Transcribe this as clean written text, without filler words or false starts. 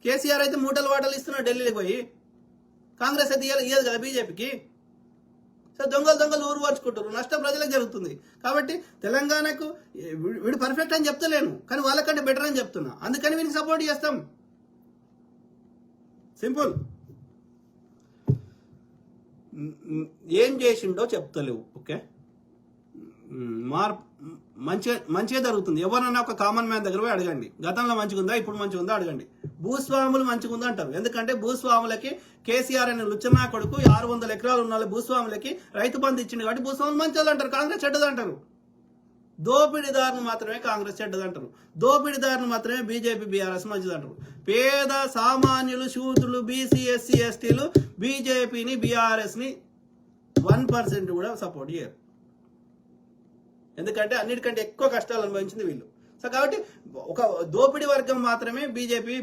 కేసీఆర్ అయితే మూటలు వాటలు ఇస్తున్నాడు ఢిల్లీకి పోయి, కాంగ్రెస్ అయితే ఇయ్యదు కదా బీజేపీకి. సో దొంగలు ఊరు పరుచుకుంటారు, నష్టం ప్రజలకు జరుగుతుంది. కాబట్టి తెలంగాణకు వీడు పర్ఫెక్ట్ అని చెప్తలేను, కానీ వాళ్ళకంటే బెటర్ అని చెప్తున్నా, అందుకని వీనికి సపోర్ట్ చేస్తాం. సింపుల్. ఏం చేసిండో చెప్తలేవు, ఓకే. మంచిగా జరుగుతుంది. ఎవరన్నా ఒక కామన్ మ్యాన్ దగ్గర పోయి అడగండి, గతంలో మంచిగుందా ఇప్పుడు మంచిగుందా అడగండి. భూస్వాములు మంచిగుందా అంటారు, ఎందుకంటే భూస్వాములకి కేసీఆర్ అనే లుచ్చనా కొడుకు 600 ఎకరాలు ఉన్న భూస్వాములకి రైతు బంధు ఇచ్చింది కాబట్టి భూస్వాములు మంచిది అంటారు, కాంగ్రెస్ చెడ్డది అంటారు. దోపిడీదారును మాత్రమే కాంగ్రెస్ చెడ్డది అంటారు, దోపిడీదారును మాత్రమే బీజేపీ బీఆర్ఎస్ మంచిది అంటారు. పేద సామాన్యులు, శూద్రులు, బీసీ, ఎస్సీ, ఎస్టీలు బీజేపీని బీఆర్ఎస్ని 1% కూడా సపోర్ట్ చేయరు, ఎందుకంటే అన్నిటికంటే ఎక్కువ కష్టాలు అనుభవించింది వీళ్ళు. సో కాబట్టి ఒక దోపిడీ వర్గం మాత్రమే బీజేపీ